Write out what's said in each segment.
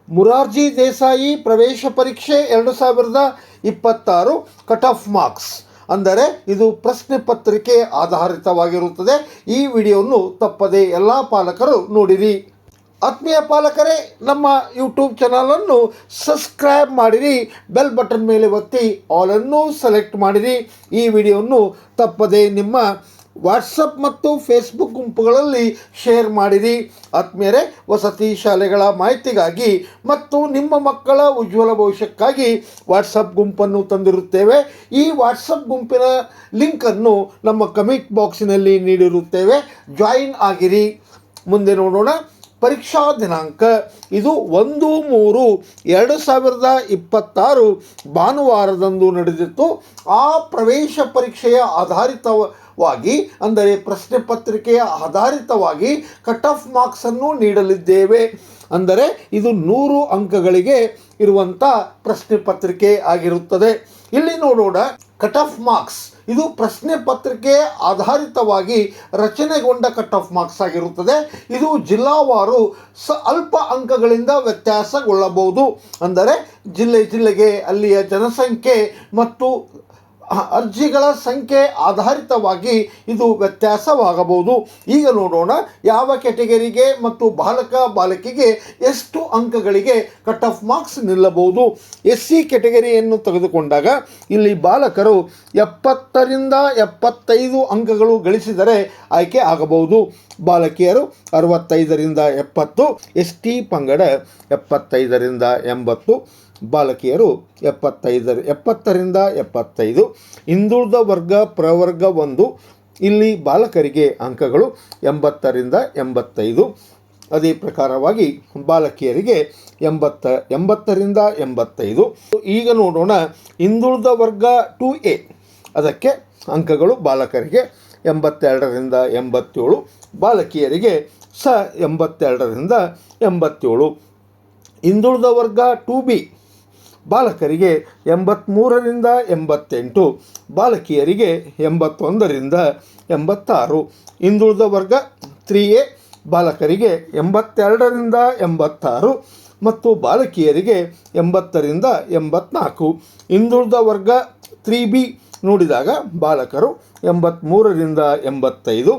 ಮುರಾರ್ಜಿ ದೇಸಾಯಿ ಪ್ರವೇಶ ಪರೀಕ್ಷೆ 2026 cut off marks, ಅಂದರೆ ಇದು ಪ್ರಶ್ನೆ ಪತ್ರಿಕೆ ಆಧಾರಿತವಾಗಿರುತ್ತದೆ. ಈ ವಿಡಿಯೋವನ್ನು ತಪ್ಪದೆ ಎಲ್ಲ ಪಾಲಕರು ನೋಡಿರಿ. ಆತ್ಮೀಯ ಪಾಲಕರೇ, ನಮ್ಮ ಯೂಟ್ಯೂಬ್ ಚಾನಲನ್ನು ಸಬ್ಸ್ಕ್ರೈಬ್ ಮಾಡಿರಿ, ಬೆಲ್ ಬಟನ್ ಮೇಲೆ ಒತ್ತಿ ಆಲನ್ನು ಸೆಲೆಕ್ಟ್ ಮಾಡಿರಿ. ಈ ವಿಡಿಯೋವನ್ನು ತಪ್ಪದೆ ನಿಮ್ಮ ವಾಟ್ಸಪ್ ಮತ್ತು ಫೇಸ್ಬುಕ್ ಗುಂಪುಗಳಲ್ಲಿ ಶೇರ್ ಮಾಡಿರಿ. ಆತ್ಮೀಯರೇ, ವಸತಿ ಶಾಲೆಗಳ ಮಾಹಿತಿಗಾಗಿ ಮತ್ತು ನಿಮ್ಮ ಮಕ್ಕಳ ಉಜ್ವಲ ಭವಿಷ್ಯಕ್ಕಾಗಿ ವಾಟ್ಸಪ್ ಗುಂಪನ್ನು ತಂದಿರುತ್ತೇವೆ. ಈ ವಾಟ್ಸಪ್ ಗುಂಪಿನ ಲಿಂಕನ್ನು ನಮ್ಮ ಕಮೆಂಟ್ ಬಾಕ್ಸಿನಲ್ಲಿ ನೀಡಿರುತ್ತೇವೆ, ಜಾಯಿನ್ ಆಗಿರಿ. ಮುಂದೆ ನೋಡೋಣ. ಪರೀಕ್ಷಾ ದಿನಾಂಕ ಇದು 1/3/2026 ಭಾನುವಾರದಂದು ನಡೆದಿತ್ತು. ಆ ಪ್ರವೇಶ ಪರೀಕ್ಷೆಯ ಆಧಾರಿತವಾಗಿ, ಅಂದರೆ ಪ್ರಶ್ನೆ ಪತ್ರಿಕೆಯ ಆಧಾರಿತವಾಗಿ ಕಟ್ ಆಫ್ ಮಾರ್ಕ್ಸನ್ನು ನೀಡಲಿದ್ದೇವೆ. ಅಂದರೆ ಇದು 100 ಅಂಕಗಳಿಗೆ ಇರುವಂಥ ಪ್ರಶ್ನೆ ಪತ್ರಿಕೆ ಆಗಿರುತ್ತದೆ. ಇಲ್ಲಿ ನೋಡೋಣ. ಕಟ್ ಆಫ್ ಮಾರ್ಕ್ಸ್ ಇದು ಪ್ರಶ್ನೆ ಪತ್ರಿಕೆ ಆಧಾರಿತವಾಗಿ ರಚನೆಗೊಂಡ ಕಟ್ ಆಫ್ ಮಾರ್ಕ್ಸ್ ಆಗಿರುತ್ತದೆ. ಇದು ಜಿಲ್ಲಾವಾರು ಅಲ್ಪ ಅಂಕಗಳಿಂದ ವ್ಯತ್ಯಾಸಗೊಳ್ಳಬಹುದು. ಅಂದರೆ ಜಿಲ್ಲೆಗೆ ಅಲ್ಲಿಯ ಜನಸಂಖ್ಯೆ ಮತ್ತು ಅರ್ಜಿಗಳ ಸಂಖ್ಯೆ ಆಧಾರಿತವಾಗಿ ಇದು ವ್ಯತ್ಯಾಸವಾಗಬಹುದು. ಈಗ ನೋಡೋಣ, ಯಾವ ಕ್ಯಾಟಗರಿಗೆ ಮತ್ತು ಬಾಲಕಿಗೆ ಎಷ್ಟು ಅಂಕಗಳಿಗೆ ಕಟ್ ಆಫ್ ಮಾರ್ಕ್ಸ್ ನಿಲ್ಲಬಹುದು. SC ಕ್ಯಾಟಗರಿಯನ್ನು ತೆಗೆದುಕೊಂಡಾಗ ಇಲ್ಲಿ ಬಾಲಕರು 70ರಿಂದ 75 ಅಂಕಗಳು ಗಳಿಸಿದರೆ ಆಯ್ಕೆ ಆಗಬಹುದು. ಬಾಲಕಿಯರು 65ರಿಂದ 70, ST ಪಂಗಡ 75ರಿಂದ 80, ಬಾಲಕಿಯರು 70ರಿಂದ 75. ಹಿಂದುಳಿದ ವರ್ಗ ಪ್ರವರ್ಗ 1, ಇಲ್ಲಿ ಬಾಲಕರಿಗೆ ಅಂಕಗಳು 80ರಿಂದ 85. ಅದೇ ಪ್ರಕಾರವಾಗಿ ಬಾಲಕಿಯರಿಗೆ 80ರಿಂದ 85. ಈಗ ನೋಡೋಣ ಹಿಂದುಳಿದ ವರ್ಗ 2A, ಅದಕ್ಕೆ ಅಂಕಗಳು ಬಾಲಕರಿಗೆ 82ರಿಂದ 87, ಬಾಲಕಿಯರಿಗೆ 82ರಿಂದ 87. ಹಿಂದುಳಿದ ವರ್ಗ 2B, ಬಾಲಕರಿಗೆ 83ರಿಂದ 88, ಬಾಲಕಿಯರಿಗೆ 81ರಿಂದ 86. ಹಿಂದುಳಿದ ವರ್ಗ 3A, ಬಾಲಕರಿಗೆ 82ರಿಂದ 86 ಮತ್ತು ಬಾಲಕಿಯರಿಗೆ 80ರಿಂದ 84. ಹಿಂದುಳಿದ ವರ್ಗ 3B ನೋಡಿದಾಗ ಬಾಲಕರು 83ರಿಂದ 85,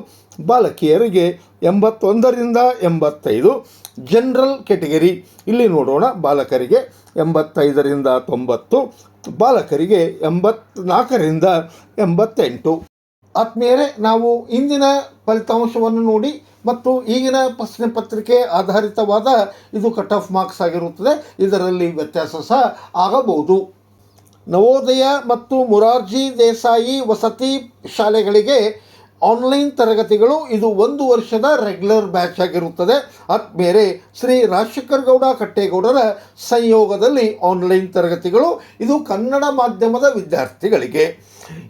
ಬಾಲಕಿಯರಿಗೆ 81ರಿಂದ 85. ಜನರಲ್ ಕ್ಯಾಟಗರಿ ಇಲ್ಲಿ ನೋಡೋಣ. ಬಾಲಕರಿಗೆ 85ರಿಂದ 90, ಬಾಲಕರಿಗೆ 84ರಿಂದ 88. ಆತ್ಮೀಯರೇ, ನಾವು ಇಂದಿನ ಫಲಿತಾಂಶವನ್ನು ನೋಡಿ ಮತ್ತು ಈಗಿನ ಪ್ರಶ್ನೆ ಪತ್ರಿಕೆ ಆಧಾರಿತವಾದ ಇದು ಕಟ್ ಆಫ್ ಮಾರ್ಕ್ಸ್ ಆಗಿರುತ್ತದೆ. ಇದರಲ್ಲಿ ವ್ಯತ್ಯಾಸ ಸಹ ಆಗಬಹುದು. ನವೋದಯ ಮತ್ತು ಮುರಾರ್ಜಿ ದೇಸಾಯಿ ವಸತಿ ಶಾಲೆಗಳಿಗೆ ಆನ್ಲೈನ್ ತರಗತಿಗಳು ಇದು 1 ವರ್ಷದ ರೆಗ್ಯುಲರ್ ಬ್ಯಾಚ್ ಆಗಿರುತ್ತದೆ. ಬೇರೆ ಶ್ರೀ ರಾಜಶೇಖರ್ ಗೌಡ ಕಟ್ಟೇಗೌಡರ ಸಂಯೋಗದಲ್ಲಿ ಆನ್ಲೈನ್ ತರಗತಿಗಳು ಇದು ಕನ್ನಡ ಮಾಧ್ಯಮದ ವಿದ್ಯಾರ್ಥಿಗಳಿಗೆ.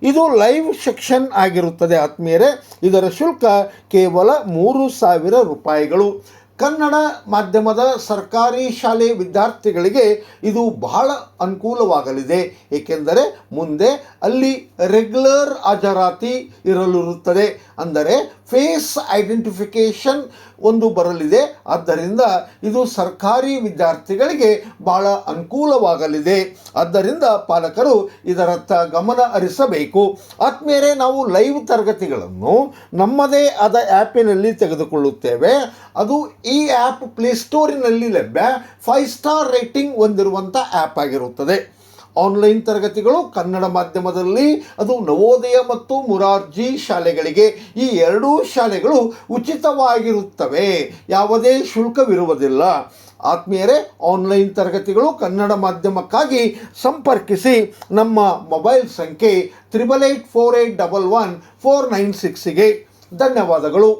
ಇದು ಲೈವ್ ಸೆಕ್ಷನ್ ಆಗಿರುತ್ತದೆ. ಆತ್ಮೀಯರೇ, ಇದರ ಶುಲ್ಕ ಕೇವಲ 3,000 ರೂಪಾಯಿಗಳು. ಕನ್ನಡ ಮಾಧ್ಯಮದ ಸರ್ಕಾರಿ ಶಾಲೆ ವಿದ್ಯಾರ್ಥಿಗಳಿಗೆ ಇದು ಬಹಳ ಅನುಕೂಲವಾಗಲಿದೆ. ಏಕೆಂದರೆ ಮುಂದೆ ಅಲ್ಲಿ ರೆಗ್ಯುಲರ್ ಹಾಜರಾತಿ ಇರಲಿರುತ್ತದೆ. ಅಂದರೆ ಫೇಸ್ ಐಡೆಂಟಿಫಿಕೇಷನ್ ಒಂದು ಬರಲಿದೆ. ಆದ್ದರಿಂದ ಇದು ಸರ್ಕಾರಿ ವಿದ್ಯಾರ್ಥಿಗಳಿಗೆ ಬಹಳ ಅನುಕೂಲವಾಗಲಿದೆ. ಆದ್ದರಿಂದ ಪಾಲಕರು ಇದರತ್ತ ಗಮನ ಹರಿಸಬೇಕು. ಆತ್ಮೀಯರೇ, ನಾವು ಲೈವ್ ತರಗತಿಗಳನ್ನು ನಮ್ಮದೇ ಆದ ಆ್ಯಪಿನಲ್ಲಿ ತೆಗೆದುಕೊಳ್ಳುತ್ತೇವೆ. ಅದು ಈ ಆ್ಯಪ್ ಪ್ಲೇಸ್ಟೋರಿನಲ್ಲಿ ಲಭ್ಯ. 5 ಸ್ಟಾರ್ ರೇಟಿಂಗ್ ಹೊಂದಿರುವಂಥ ಆ್ಯಪ್ ಆಗಿರುತ್ತದೆ. ಆನ್ಲೈನ್ ತರಗತಿಗಳು ಕನ್ನಡ ಮಾಧ್ಯಮದಲ್ಲಿ ಅದು ನವೋದಯ ಮತ್ತು ಮುರಾರ್ಜಿ ಶಾಲೆಗಳಿಗೆ, ಈ 2 ಶಾಲೆಗಳು ಉಚಿತವಾಗಿರುತ್ತವೆ, ಯಾವುದೇ ಶುಲ್ಕವಿರುವುದಿಲ್ಲ. ಆತ್ಮೀಯರೇ, ಆನ್ಲೈನ್ ತರಗತಿಗಳು ಕನ್ನಡ ಮಾಧ್ಯಮಕ್ಕಾಗಿ ಸಂಪರ್ಕಿಸಿ ನಮ್ಮ ಮೊಬೈಲ್ ಸಂಖ್ಯೆ 8884811496ಗೆ. ಧನ್ಯವಾದಗಳು.